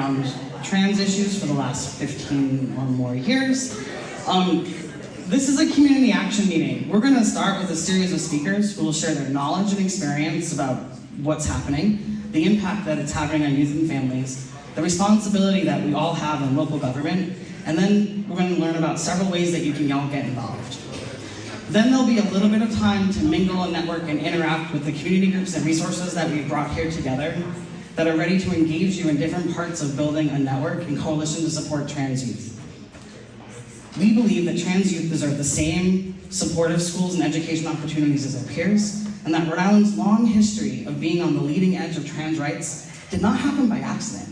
around trans issues for the last 15 or more years. This is a community action meeting. We're gonna start with a series of speakers who will share their knowledge and experience about what's happening, the impact that it's having on youth and families, the responsibility that we all have in local government, and then we're gonna learn about several ways that you can all get involved. Then there'll be a little bit of time to mingle and network and interact with the community groups and resources that we've brought here together that are ready to engage you in different parts of building a network and coalition to support trans youth. We believe that trans youth deserve the same supportive schools and education opportunities as their peers, and that Rhode Island's long history of being on the leading edge of trans rights did not happen by accident.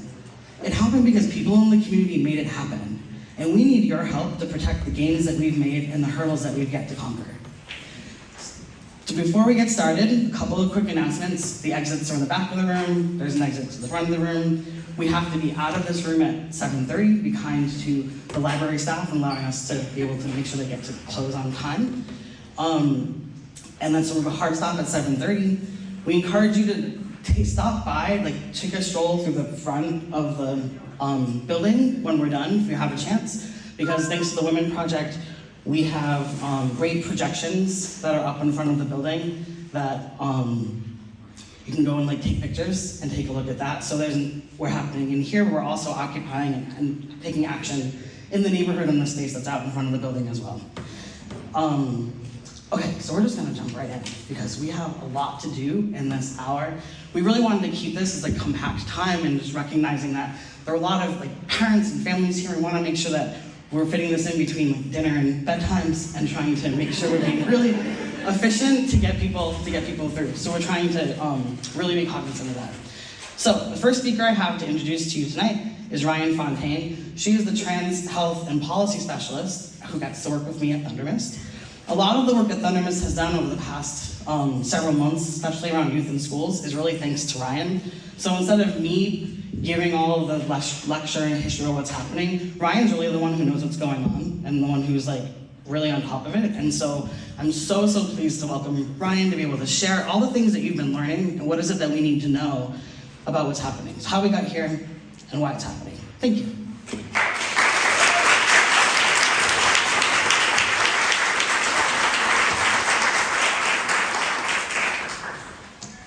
It happened because people in the community made it happen, and we need your help to protect the gains that we've made and the hurdles that we've yet to conquer. So before we get started, a couple of quick announcements. The exits are in the back of the room. There's an exit to the front of the room. We have to be out of this room at 7:30, be kind to the library staff and allowing us to be able to make sure they get to close on time. And then so we have a hard stop at 7:30. We encourage you to stop by, take a stroll through the front of the building when we're done, if you have a chance, because thanks to the Women Project, we have great projections that are up in front of the building that you can go and take pictures and take a look at that. So we're happening in here, but we're also occupying and taking action in the neighborhood and the space that's out in front of the building as well. Okay, so we're just gonna jump right in because we have a lot to do in this hour. We really wanted to keep this as a compact time and just recognizing that there are a lot of parents and families here. We wanna make sure that we're fitting this in between dinner and bedtimes and trying to make sure we're being really efficient to get people through. So we're trying to really be cognizant of that. So the first speaker I have to introduce to you tonight is Ryan Fontaine. She is the Trans Health and Policy Specialist who gets to work with me at Thundermist. A lot of the work that Thundermist has done over the past several months, especially around youth in schools, is really thanks to Ryan. So instead of me giving all of the lecture and history of what's happening, Ryan's really the one who knows what's going on and the one who's really on top of it. And so I'm so pleased to welcome Ryan to be able to share all the things that you've been learning and what is it that we need to know about what's happening. So how we got here and why it's happening. Thank you.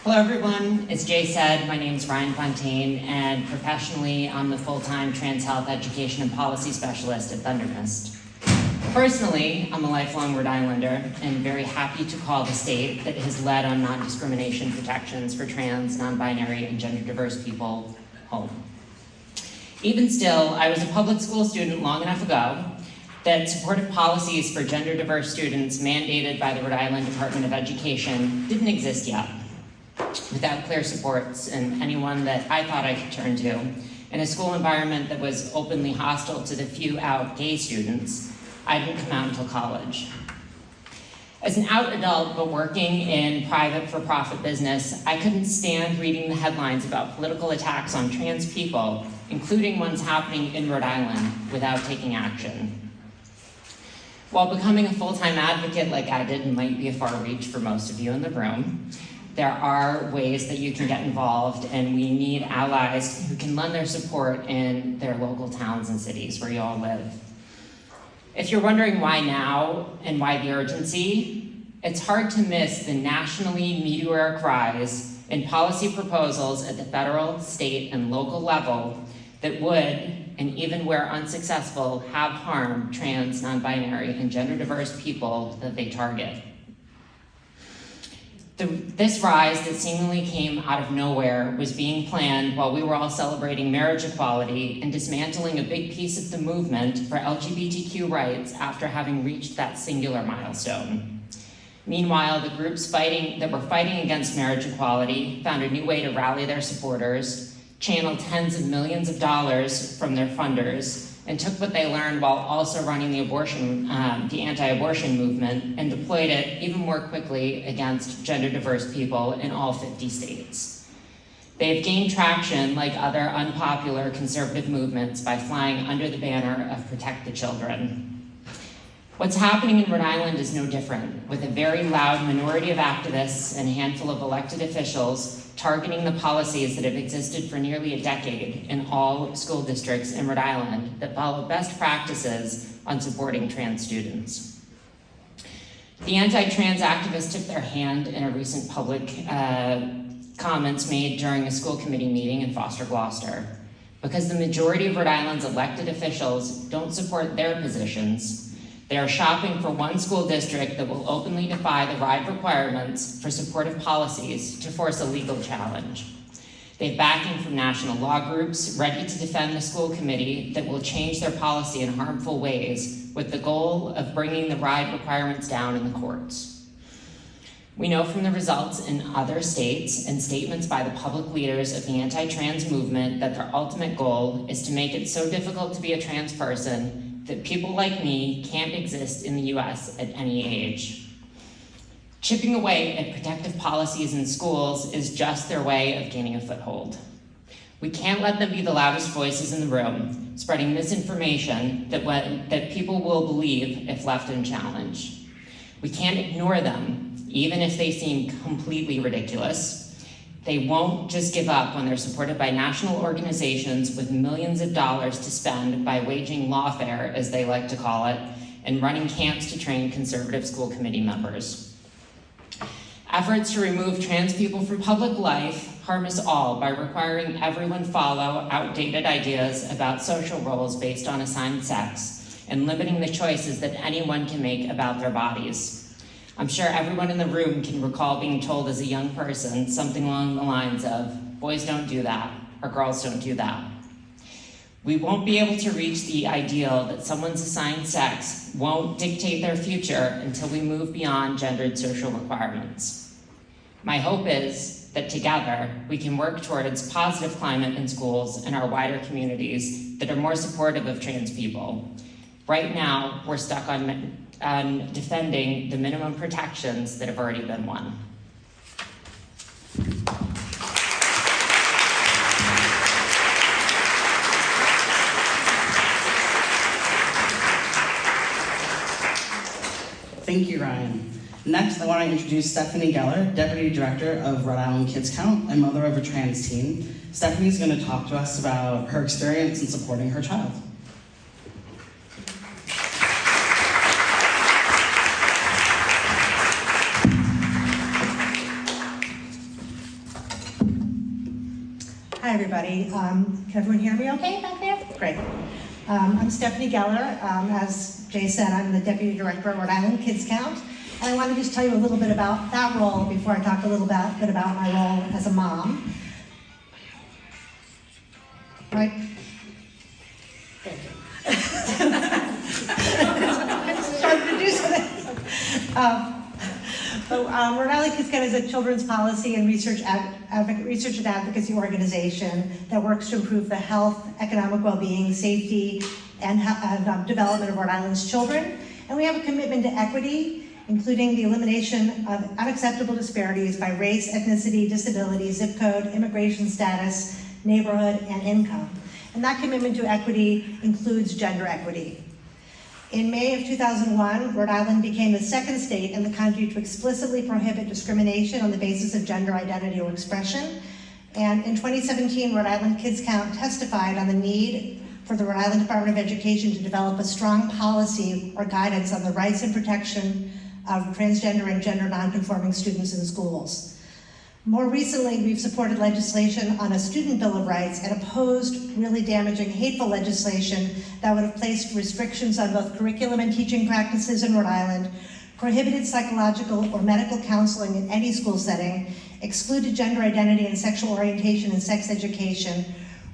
Hello everyone, as Jay said, my name is Ryan Fontaine, and professionally I'm the full-time Trans Health Education and Policy Specialist at Thundermist. Personally, I'm a lifelong Rhode Islander and very happy to call the state that has led on non-discrimination protections for trans, non-binary, and gender-diverse people home. Even still, I was a public school student long enough ago that supportive policies for gender-diverse students mandated by the Rhode Island Department of Education didn't exist yet. Without clear supports and anyone that I thought I could turn to, in a school environment that was openly hostile to the few out gay students, I didn't come out until college. As an out adult but working in private for-profit business, I couldn't stand reading the headlines about political attacks on trans people, including ones happening in Rhode Island, without taking action. While becoming a full-time advocate like I did might be a far reach for most of you in the room, there are ways that you can get involved, and we need allies who can lend their support in their local towns and cities where you all live. If you're wondering why now and why the urgency, it's hard to miss the nationally meteoric rise in policy proposals at the federal, state, and local level that would, and even where unsuccessful, have harmed trans, non-binary, and gender-diverse people that they target. This rise that seemingly came out of nowhere was being planned while we were all celebrating marriage equality and dismantling a big piece of the movement for LGBTQ rights after having reached that singular milestone. Meanwhile, the groups that were fighting against marriage equality found a new way to rally their supporters, channeled tens of millions of dollars from their funders, and took what they learned while also running the anti-abortion movement and deployed it even more quickly against gender-diverse people in all 50 states. They've gained traction like other unpopular conservative movements by flying under the banner of Protect the Children. What's happening in Rhode Island is no different, with a very loud minority of activists and a handful of elected officials targeting the policies that have existed for nearly a decade in all school districts in Rhode Island that follow best practices on supporting trans students. The anti-trans activists took their hand in a recent public comments made during a school committee meeting in Foster, Gloucester. Because the majority of Rhode Island's elected officials don't support their positions, they are shopping for one school district that will openly defy the RIDE requirements for supportive policies to force a legal challenge. They have backing from national law groups ready to defend the school committee that will change their policy in harmful ways with the goal of bringing the RIDE requirements down in the courts. We know from the results in other states and statements by the public leaders of the anti-trans movement that their ultimate goal is to make it so difficult to be a trans person that people like me can't exist in the US at any age. Chipping away at protective policies in schools is just their way of gaining a foothold. We can't let them be the loudest voices in the room, spreading misinformation that people will believe if left unchallenged. We can't ignore them, even if they seem completely ridiculous. They won't just give up when they're supported by national organizations with millions of dollars to spend by waging lawfare, as they like to call it, and running camps to train conservative school committee members. Efforts to remove trans people from public life harm us all by requiring everyone follow outdated ideas about social roles based on assigned sex and limiting the choices that anyone can make about their bodies. I'm sure everyone in the room can recall being told as a young person something along the lines of, boys don't do that, or girls don't do that. We won't be able to reach the ideal that someone's assigned sex won't dictate their future until we move beyond gendered social requirements. My hope is that together we can work towards positive climate in schools and our wider communities that are more supportive of trans people. Right now, we're stuck on defending the minimum protections that have already been won. Thank you, Ryan. Next, I want to introduce Stephanie Geller, Deputy Director of Rhode Island Kids Count and mother of a trans teen. Stephanie's going to talk to us about her experience in supporting her child. Hi, everybody. Can everyone hear me okay back there? Great. I'm Stephanie Geller. As Jay said, I'm the Deputy Director of Rhode Island Kids Count. And I want to just tell you a little bit about that role before I talk a little bit about my role as a mom. Right? Thank you. I just started to do something. Rhode Island Kids Count is a children's policy and research and advocacy organization that works to improve the health, economic well-being, safety, and development of Rhode Island's children. And we have a commitment to equity, including the elimination of unacceptable disparities by race, ethnicity, disability, zip code, immigration status, neighborhood, and income. And that commitment to equity includes gender equity. In May of 2001, Rhode Island became the second state in the country to explicitly prohibit discrimination on the basis of gender identity or expression. And in 2017, Rhode Island Kids Count testified on the need for the Rhode Island Department of Education to develop a strong policy or guidance on the rights and protection of transgender and gender nonconforming students in schools. More recently, we've supported legislation on a student bill of rights and opposed really damaging, hateful legislation that would have placed restrictions on both curriculum and teaching practices in Rhode Island, prohibited psychological or medical counseling in any school setting, excluded gender identity and sexual orientation in sex education,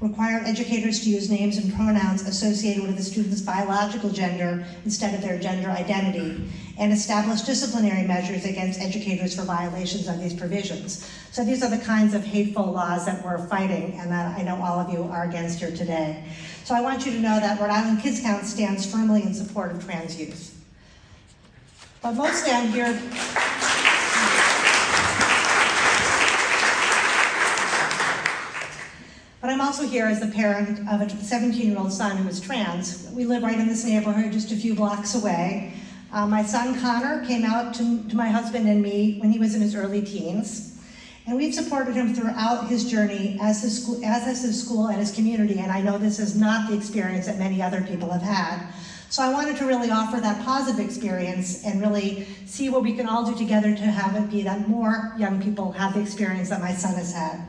required educators to use names and pronouns associated with the student's biological gender instead of their gender identity, and established disciplinary measures against educators for violations of these provisions. So these are the kinds of hateful laws that we're fighting and that I know all of you are against here today. So I want you to know that Rhode Island Kids Count stands firmly in support of trans youth. But mostly I'm here But I'm also here as the parent of a 17-year-old son who is trans. We live right in this neighborhood, just a few blocks away. My son Connor came out to my husband and me when he was in his early teens. And we've supported him throughout his journey as his school and his community, and I know this is not the experience that many other people have had. So I wanted to really offer that positive experience and really see what we can all do together to have it be that more young people have the experience that my son has had.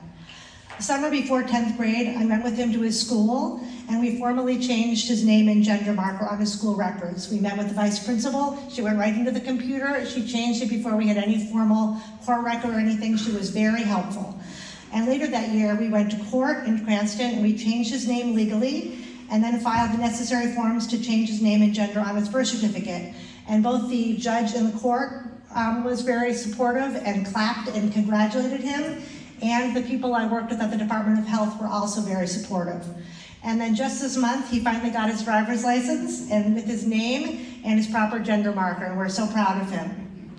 The summer before 10th grade, I went with him to his school, and we formally changed his name and gender marker on his school records. We met with the vice principal. She went right into the computer. She changed it before we had any formal court record or anything. She was very helpful. And later that year, we went to court in Cranston, and we changed his name legally, and then filed the necessary forms to change his name and gender on his birth certificate. And both the judge and the court was very supportive and clapped and congratulated him. And the people I worked with at the Department of Health were also very supportive. And then just this month, he finally got his driver's license and with his name and his proper gender marker, and we're so proud of him.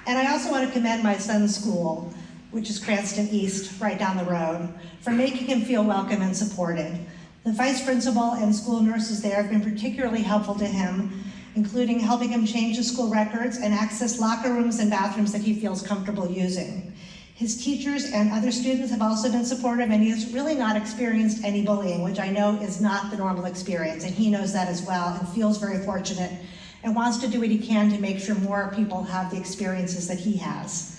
And I also want to commend my son's school, which is Cranston East, right down the road, for making him feel welcome and supported. The vice principal and school nurses there have been particularly helpful to him, including helping him change his school records and access locker rooms and bathrooms that he feels comfortable using. His teachers and other students have also been supportive, and he has really not experienced any bullying, which I know is not the normal experience, and he knows that as well and feels very fortunate and wants to do what he can to make sure more people have the experiences that he has.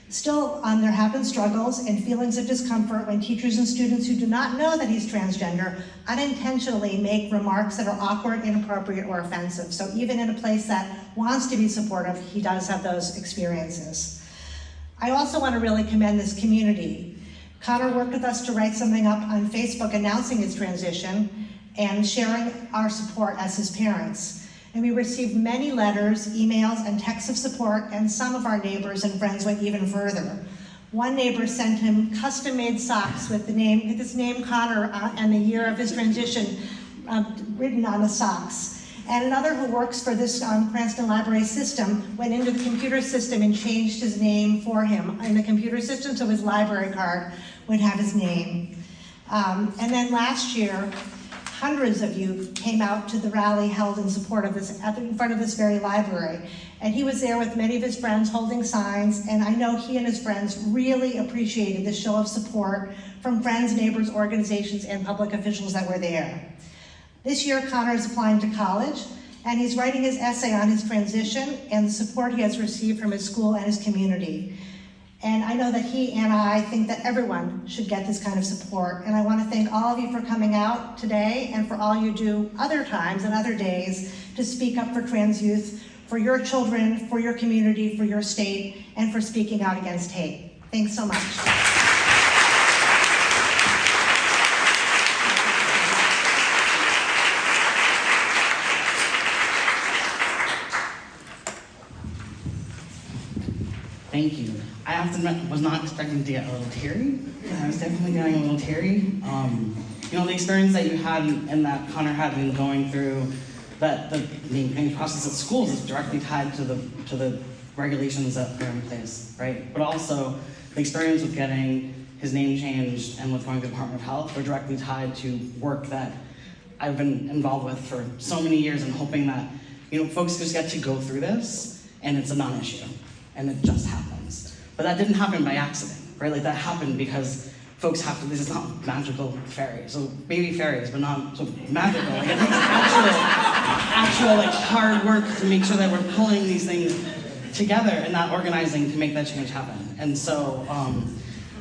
Still, there have been struggles and feelings of discomfort when teachers and students who do not know that he's transgender unintentionally make remarks that are awkward, inappropriate, or offensive. So even in a place that wants to be supportive, he does have those experiences. I also want to really commend this community. Connor worked with us to write something up on Facebook announcing his transition and sharing our support as his parents. And we received many letters, emails, and texts of support, and some of our neighbors and friends went even further. One neighbor sent him custom-made socks with his name Connor and the year of his transition written on the socks. And another who works for this Cranston Library system went into the computer system and changed his name for him in the computer system so his library card would have his name. And then last year, hundreds of you came out to the rally held in support of this, in front of this very library. And he was there with many of his friends holding signs, and I know he and his friends really appreciated the show of support from friends, neighbors, organizations, and public officials that were there. This year, Connor is applying to college, and he's writing his essay on his transition and the support he has received from his school and his community. And I know that he and I think that everyone should get this kind of support. And I want to thank all of you for coming out today and for all you do other times and other days to speak up for trans youth, for your children, for your community, for your state, and for speaking out against hate. Thanks so much. Thank you. I have to admit, was not expecting to get a little teary. I was definitely getting a little teary. You know, the experience that you had and that Connor had in going through the name change process at schools is directly tied to the regulations that are in place, right? But also, the experience with getting his name changed and with going to the Department of Health are directly tied to work that I've been involved with for so many years and hoping that, you know, folks just get to go through this and it's a non-issue. And it just happens. But that didn't happen by accident, right? Like that happened because folks have to, this is not magical fairies, so maybe fairies, but not so magical. Like it takes actual like hard work to make sure that we're pulling these things together and not organizing to make that change happen. And so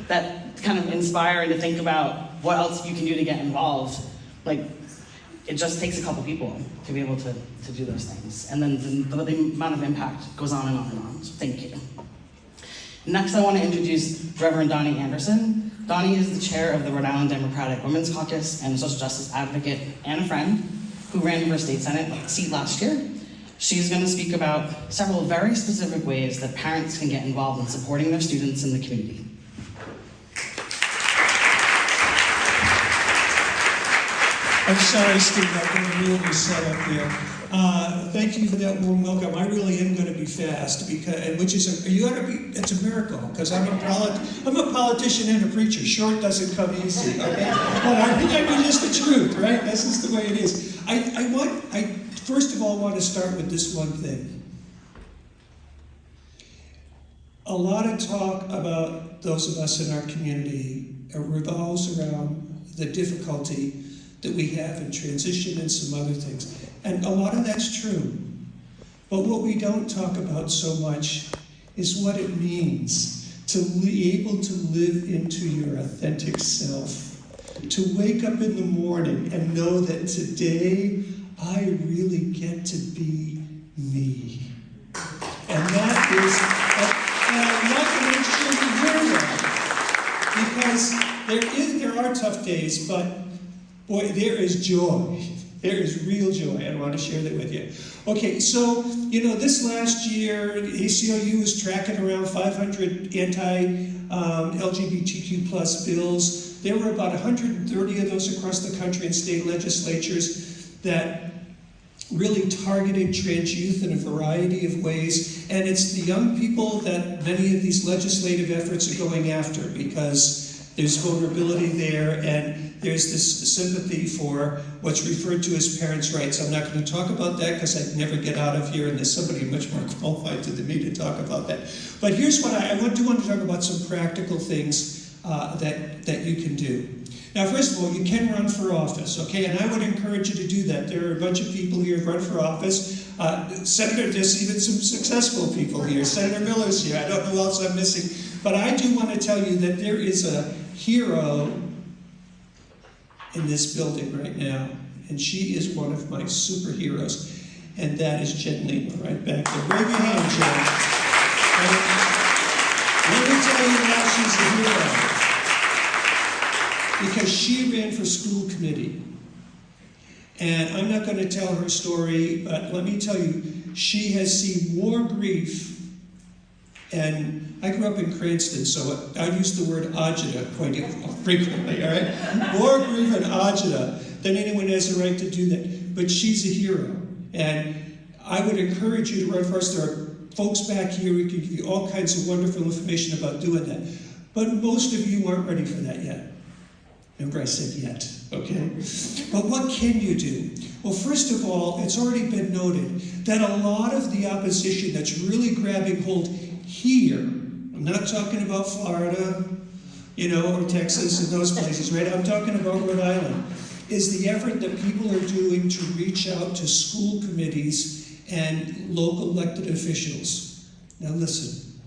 that kind of inspiring to think about what else you can do to get involved. Like it just takes a couple people to be able to do those things. And then the amount of impact goes on and on and on. So thank you. Next, I want to introduce Reverend Donnie Anderson. Donnie is the chair of the Rhode Island Democratic Women's Caucus and a social justice advocate and a friend who ran for a state senate seat last year. She's going to speak about several very specific ways that parents can get involved in supporting their students in the community. I'm sorry, Steve, I didn't really set up there. Thank you for that warm welcome. I really am going to be fast because, it's a miracle because I'm a politician and a preacher. Short doesn't come easy, okay? But I think I mean just the truth, right? This is the way it is. I first of all, I want to start with this one thing. A lot of talk about those of us in our community revolves around the difficulty that we have in transition and some other things. And a lot of that's true. But what we don't talk about so much is what it means to be able to live into your authentic self. To wake up in the morning and know that today I really get to be me. And that is, and I want to make sure you hear that. Because there are tough days, but boy, there is joy. There is real joy, and I want to share that with you. Okay, so, this last year, ACLU was tracking around 500 anti-LGBTQ plus bills. There were about 130 of those across the country in state legislatures that really targeted trans youth in a variety of ways. And it's the young people that many of these legislative efforts are going after, because there's vulnerability there, and there's this sympathy for what's referred to as parents' rights. I'm not going to talk about that because I'd never get out of here, and there's somebody much more qualified than me to talk about that. But here's what I want to talk about, some practical things that you can do. Now, first of all, you can run for office, okay? And I would encourage you to do that. There are a bunch of people here who run for office. Senator, there's even some successful people here. Senator Miller's here. I don't know who else I'm missing. But I do want to tell you that there is a hero in this building right now, and she is one of my superheroes, and that is Jen Lima, right back there. Wave your hand, Jen. Let me tell you why she's a hero. Because she ran for school committee. And I'm not going to tell her story, but let me tell you, she has seen more grief. And I grew up in Cranston, so I use the word agita quite frequently, all right? More grief and agita than anyone has a right to do that. But she's a hero. And I would encourage you to run for us. There are folks back here who can give you all kinds of wonderful information about doing that. But most of you aren't ready for that yet. Remember I said yet, okay? But what can you do? Well, first of all, it's already been noted that a lot of the opposition that's really grabbing hold here, I'm not talking about Florida, or Texas and those places, right? I'm talking about Rhode Island, is the effort that people are doing to reach out to school committees and local elected officials. Now listen,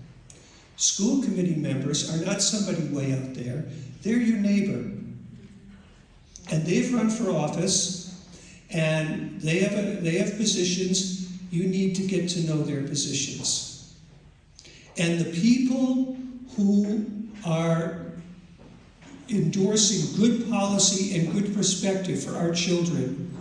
school committee members are not somebody way out there. They're your neighbor. And they've run for office, and they have positions. You need to get to know their positions. And the people who are endorsing good policy and good perspective for our children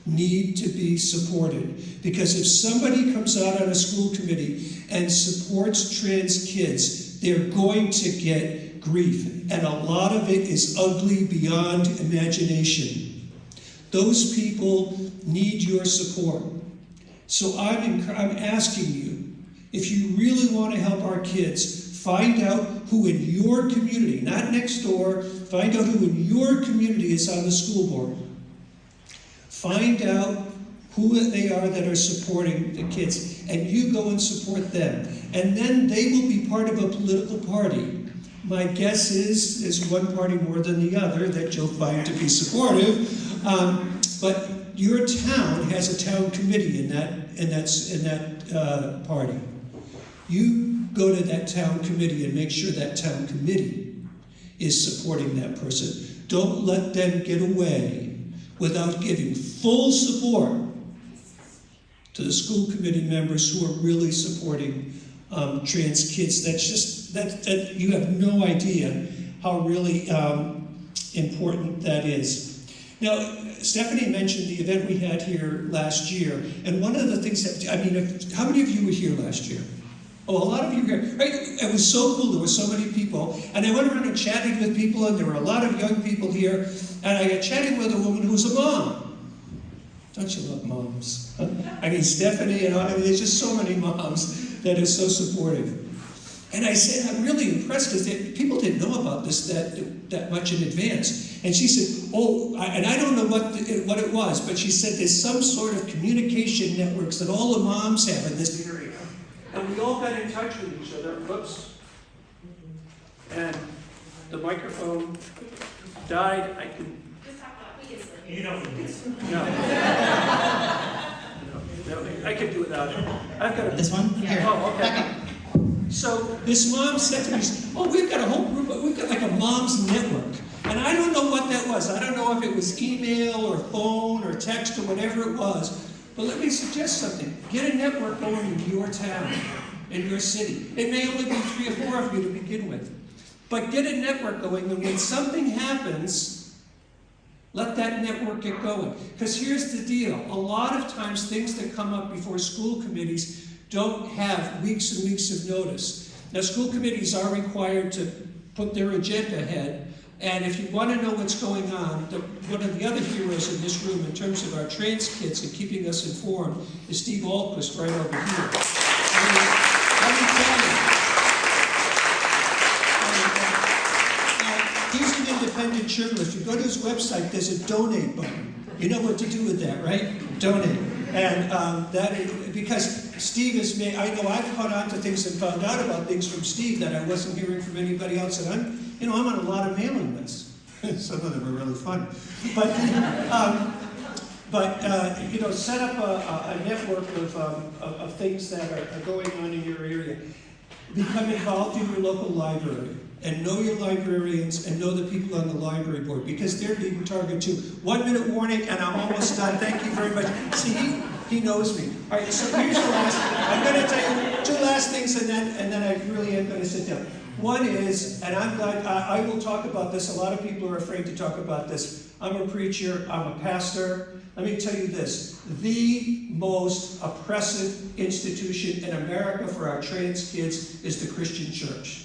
need to be supported. Because if somebody comes out on a school committee and supports trans kids, they're going to get grief. And a lot of it is ugly beyond imagination. Those people need your support. So I'm asking you, if you really want to help our kids, find out who in your community, not next door, find out who in your community is on the school board. Find out who they are that are supporting the kids, and you go and support them. And then they will be part of a political party. My guess is there's one party more than the other that you'll find to be supportive. But your town has a town committee in that party. You go to that town committee and make sure that town committee is supporting that person. Don't let them get away without giving full support to the school committee members who are really supporting trans kids. That you have no idea how really important that is. Now, Stephanie mentioned the event we had here last year, and one of the things that, how many of you were here last year? Oh, a lot of you were here, right? It was so cool, there were so many people, and I went around and chatted with people, and there were a lot of young people here, and I got chatting with a woman who was a mom. Don't you love moms? Huh? Stephanie and there's just so many moms that are so supportive. And I said, I'm really impressed because people didn't know about this that much in advance. And she said, and I don't know what it was, but she said there's some sort of communication networks that all the moms have in this area. And we all got in touch with each other. Whoops. And the microphone died. You don't need this. No. I can do without it. I've got This one? Here. Oh, okay. So this mom said to me, we've got a whole group, we've got like a mom's network. And I don't know what that was. I don't know if it was email or phone or text or whatever it was. But let me suggest something. Get a network going in your town, in your city. It may only be 3 or 4 of you to begin with. But get a network going, and when something happens, let that network get going. Because here's the deal. A lot of times things that come up before school committees don't have weeks and weeks of notice. Now, school committees are required to put their agenda ahead, and if you want to know what's going on, one of the other heroes in this room in terms of our trans kids and keeping us informed is Steve Alquist right over here. Let me tell you. He's an independent journalist. You go to his website, there's a donate button. You know what to do with that, right? Donate. And that is, because Steve has made, I know I've caught on to things and found out about things from Steve that I wasn't hearing from anybody else. And I'm on a lot of mailing lists. Some of them are really fun. But set up a network of things that are going on in your area. Become involved in your local library. And know your librarians and know the people on the library board, because they're being targeted too. 1 minute warning, and I'm almost done. Thank you very much. See, he knows me. All right, so here's the last. I'm going to tell you 2 last things, and then I really am going to sit down. One is, and I'm glad I will talk about this. A lot of people are afraid to talk about this. I'm a preacher. I'm a pastor. Let me tell you this. The most oppressive institution in America for our trans kids is the Christian church.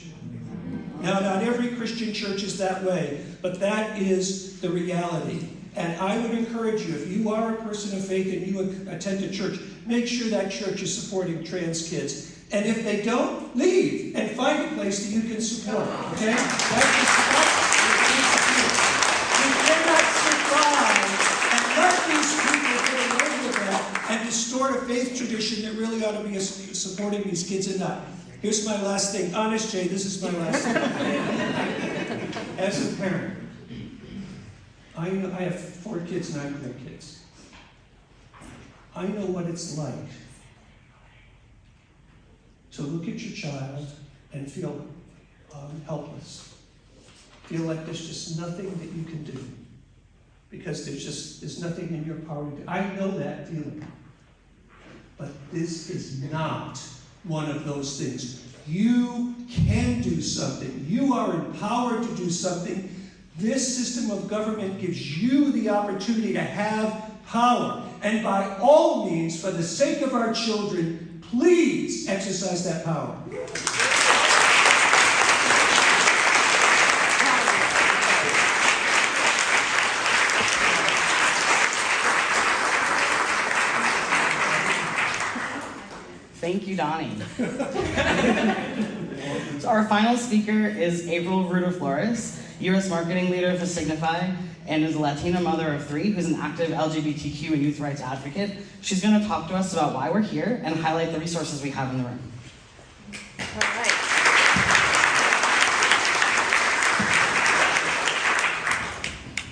Now, not every Christian church is that way, but that is the reality. And I would encourage you, if you are a person of faith and you attend a church, make sure that church is supporting trans kids. And if they don't, leave and find a place that you can support, okay? That's you cannot survive and let these people get away with that and distort a faith tradition that really ought to be supporting these kids and not. Here's my last thing. Honest, Jay, this is my last thing. As a parent, I have 4 kids and 9 grandkids. I know what it's like to look at your child and feel helpless. Feel like there's just nothing that you can do. Because there's nothing in your power to do. I know that feeling. But this is not one of those things. You can do something. You are empowered to do something. This system of government gives you the opportunity to have power. And by all means, for the sake of our children, please exercise that power. Thank you, Donnie. So our final speaker is April Ruda Flores, U.S. marketing leader for Signify, and is a Latina mother of 3 who's an active LGBTQ and youth rights advocate. She's going to talk to us about why we're here and highlight the resources we have in the room. All right.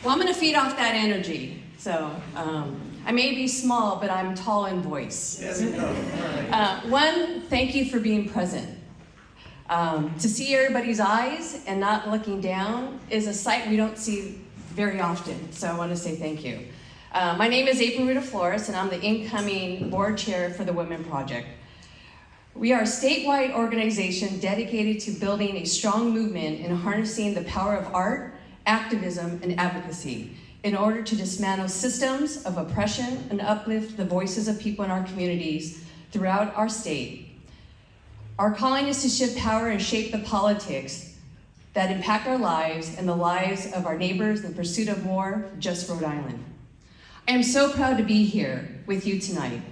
Well, I'm going to feed off that energy. So I may be small, but I'm tall in voice. Yes, no. One, thank you for being present. To see everybody's eyes and not looking down is a sight we don't see very often. So I want to say thank you. My name is April Ruda Flores, and I'm the incoming board chair for the Women Project. We are a statewide organization dedicated to building a strong movement in harnessing the power of art, activism, and advocacy in order to dismantle systems of oppression and uplift the voices of people in our communities throughout our state. Our calling is to shift power and shape the politics that impact our lives and the lives of our neighbors in the pursuit of more just Rhode Island. I am so proud to be here with you tonight.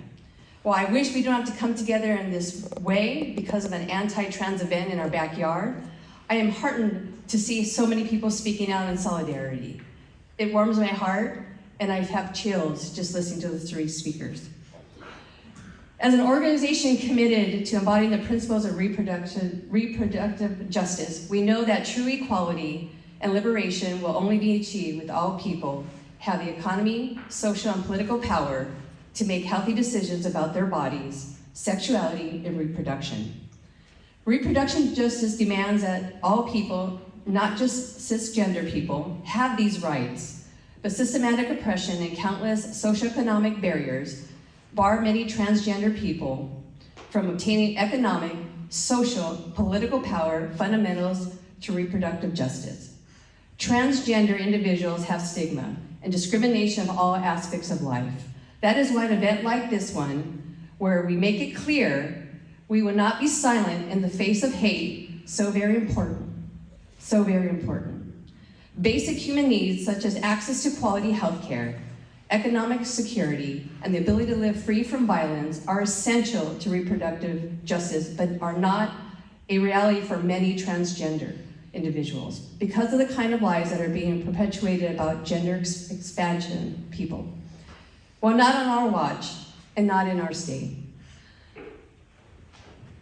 While I wish we don't have to come together in this way because of an anti-trans event in our backyard, I am heartened to see so many people speaking out in solidarity. It warms my heart, and I have chills just listening to the three speakers. As an organization committed to embodying the principles of reproductive justice, we know that true equality and liberation will only be achieved with all people have the economy, social, and political power to make healthy decisions about their bodies, sexuality, and reproduction. Reproduction justice demands that all people, not just cisgender people, have these rights, but systematic oppression and countless socioeconomic barriers bar many transgender people from obtaining economic, social, political power fundamentals to reproductive justice. Transgender individuals have stigma and discrimination of all aspects of life. That is why an event like this one, where we make it clear we will not be silent in the face of hate, so very important, so very important. Basic human needs such as access to quality health care, economic security, and the ability to live free from violence are essential to reproductive justice, but are not a reality for many transgender individuals because of the kind of lies that are being perpetuated about gender expansion people. Well, not on our watch and not in our state.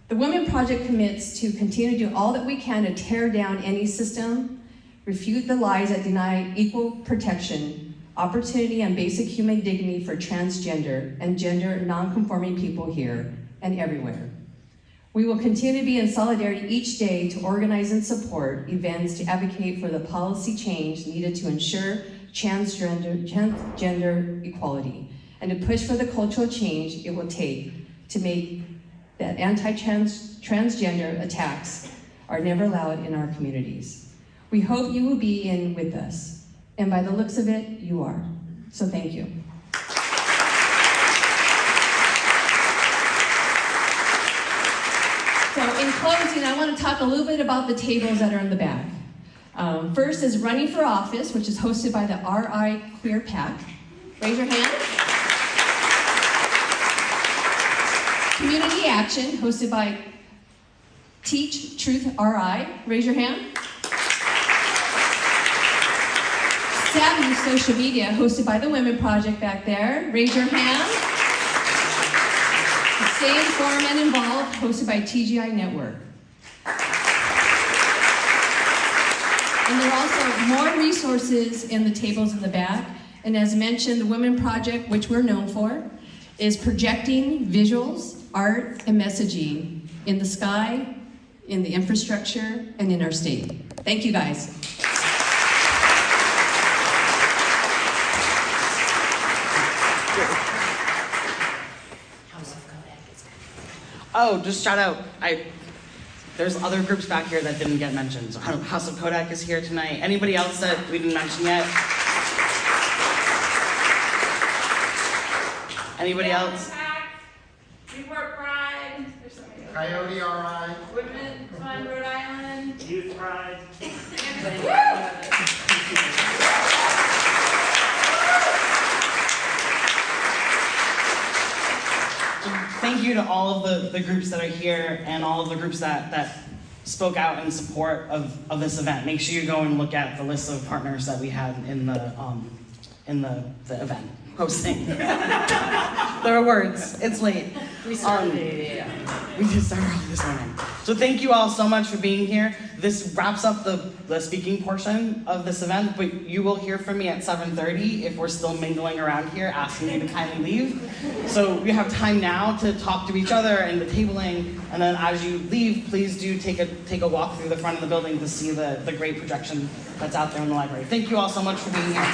The Women Project commits to continue to do all that we can to tear down any system, refute the lies that deny equal protection, opportunity, and basic human dignity for transgender and gender non-conforming people here and everywhere. We will continue to be in solidarity each day to organize and support events to advocate for the policy change needed to ensure transgender equality and to push for the cultural change it will take to make that transgender attacks are never allowed in our communities. We hope you will be in with us. And by the looks of it, you are. So thank you. So in closing, I want to talk a little bit about the tables that are in the back. First is Running for Office, which is hosted by the RI Queer PAC. Raise your hand. Community Action, hosted by Teach Truth RI. Raise your hand. Savvy Social Media, hosted by the Women Project back there. Raise your hand. Stay Informed and Involved, hosted by TGI Network. And there are also more resources in the tables in the back. And as mentioned, the Women Project, which we're known for, is projecting visuals, art, and messaging in the sky, in the infrastructure, and in our state. Thank you, guys. Oh, just shout out, there's other groups back here that didn't get mentioned. So House of Kodak is here tonight. Anybody else that we didn't mention yet? Anybody else? Newport Pride. Coyote RI. Women on Rhode Island. Youth Pride. Thank you to all of the groups that are here and all of the groups that spoke out in support of this event. Make sure you go and look at the list of partners that we had in the event hosting. There are words. It's late. We started it. We did start early this morning. So thank you all so much for being here. This wraps up the speaking portion of this event, but you will hear from me at 7:30 if we're still mingling around here, asking you to kindly leave. So you have time now to talk to each other and the tabling, and then as you leave, please do take a walk through the front of the building to see the great projection that's out there in the library. Thank you all so much for being here.